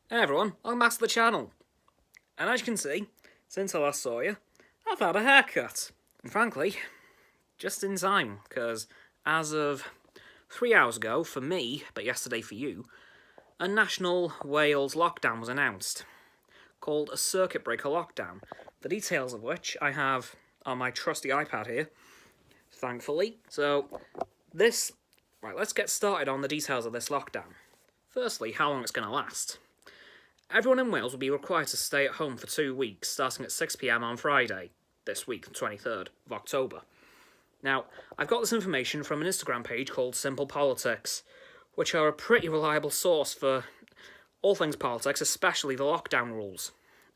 Hey everyone, welcome back to the channel. And as you can see, since I last saw you, I've had a haircut. And frankly, just in time, because as of 3 hours ago for me, but yesterday for you, a national Wales lockdown was announced, called a circuit breaker lockdown, the details of which I have on my trusty iPad here, thankfully. So, let's get started on the details of this lockdown. Firstly, how long it's going to last. Everyone in Wales will be required to stay at home for 2 weeks, starting at 6 PM on Friday, this week, the 23rd of October. Now, I've got this information from an Instagram page called Simple Politics, which are a pretty reliable source for all things politics, especially the lockdown rules.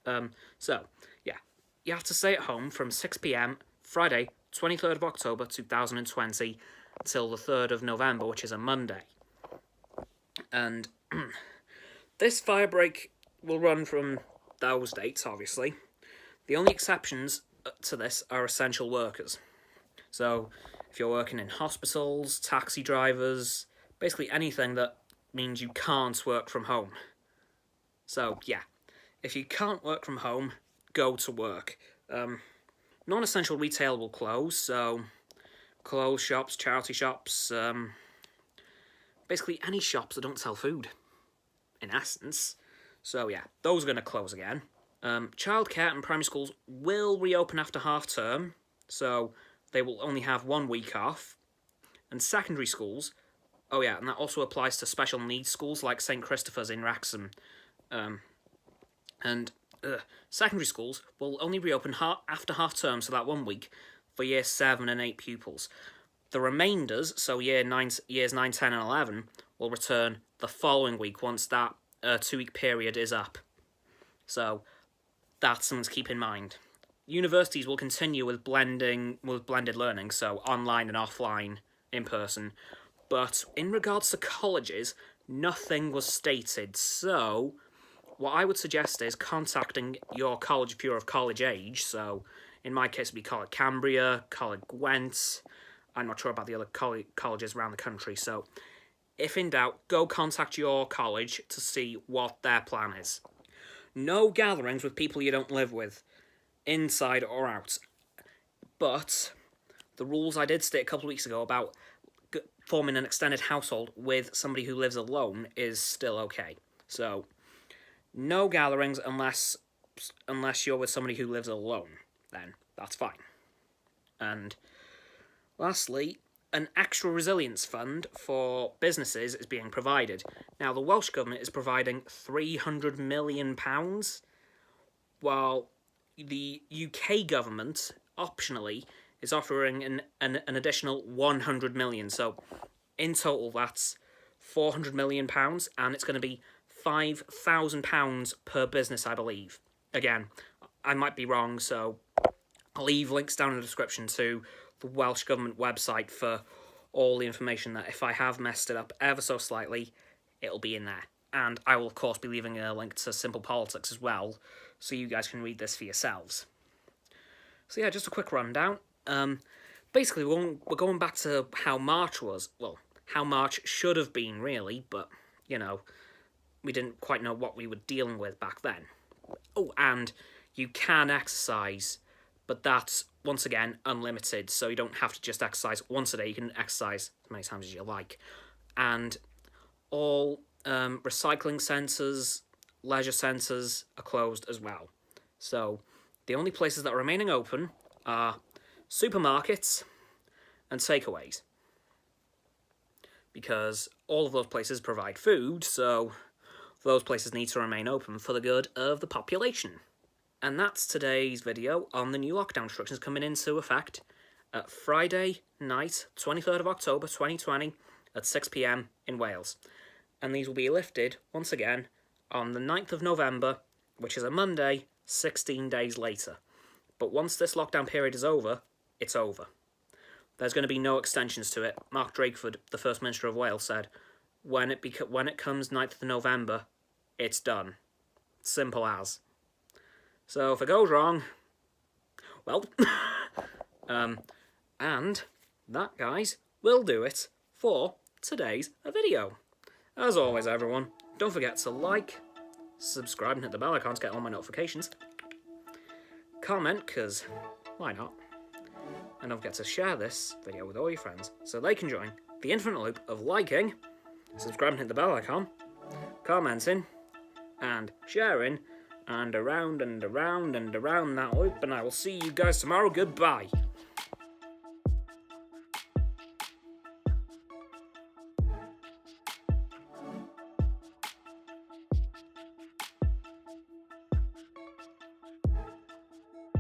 You have to stay at home from 6 PM Friday, 23rd of October 2020, until the 3rd of November, which is a Monday. And this firebreak will run from those dates, obviously. The only exceptions to this are essential workers. So, if you're working in hospitals, taxi drivers, basically anything that means you can't work from home. So, yeah, if you can't work from home, go to work. Non-essential retail will close, so clothes shops, charity shops, basically any shops that don't sell food, in essence. So yeah, those are going to close again. Childcare and primary schools will reopen after half term, so they will only have 1 week off. And secondary schools, oh yeah, and that also applies to special needs schools like St Christopher's in Wrexham. Secondary schools will only reopen after half term, so that 1 week, for year 7 and 8 pupils. The remainders, so years 9, 10 and 11, will return the following week once that 2 week period is up. So that's something to keep in mind. Universities will continue with blended learning, so online and offline, in person. But in regards to colleges, nothing was stated. So what I would suggest is contacting your college if you're of college age. So in my case, it'd be Coleg Cambria, Coleg Gwent. I'm not sure about the other colleges around the country. So if in doubt, go contact your college to see what their plan is. No gatherings with people you don't live with, inside or out. But the rules I did state a couple of weeks ago about forming an extended household with somebody who lives alone is still okay. So no gatherings unless you're with somebody who lives alone. Then that's fine. And lastly, an extra resilience fund for businesses is being provided. Now, the Welsh Government is providing £300 million, while the UK Government, optionally, is offering an additional £100 million. So, in total, that's £400 million, and it's going to be £5,000 per business, I believe. Again, I might be wrong, so I'll leave links down in the description to the Welsh Government website for all the information that if I have messed it up ever so slightly, it'll be in there. And I will, of course, be leaving a link to Simple Politics as well, so you guys can read this for yourselves. So yeah, just a quick rundown. Basically, we're going back to how March was. Well, how March should have been, really, but, you know, we didn't quite know what we were dealing with back then. Oh, and you can exercise, but that's, once again, unlimited, so you don't have to just exercise once a day. You can exercise as many times as you like. And all recycling centres, leisure centres are closed as well. So the only places that are remaining open are supermarkets and takeaways, because all of those places provide food, so those places need to remain open for the good of the population. And that's today's video on the new lockdown restrictions coming into effect at Friday night, 23rd of October 2020 at 6 PM in Wales. And these will be lifted, once again, on the 9th of November, which is a Monday, 16 days later. But once this lockdown period is over, it's over. There's going to be no extensions to it. Mark Drakeford, the First Minister of Wales, said, when it comes 9th of November, it's done. Simple as. So if it goes wrong, well, and that, guys, will do it for today's video. As always, everyone, don't forget to like, subscribe and hit the bell icon to get all my notifications. Comment, because why not? And don't forget to share this video with all your friends so they can join the infinite loop of liking, subscribing, hit the bell icon, commenting, and sharing, and around and around and around that loop. And I will see you guys tomorrow. Goodbye.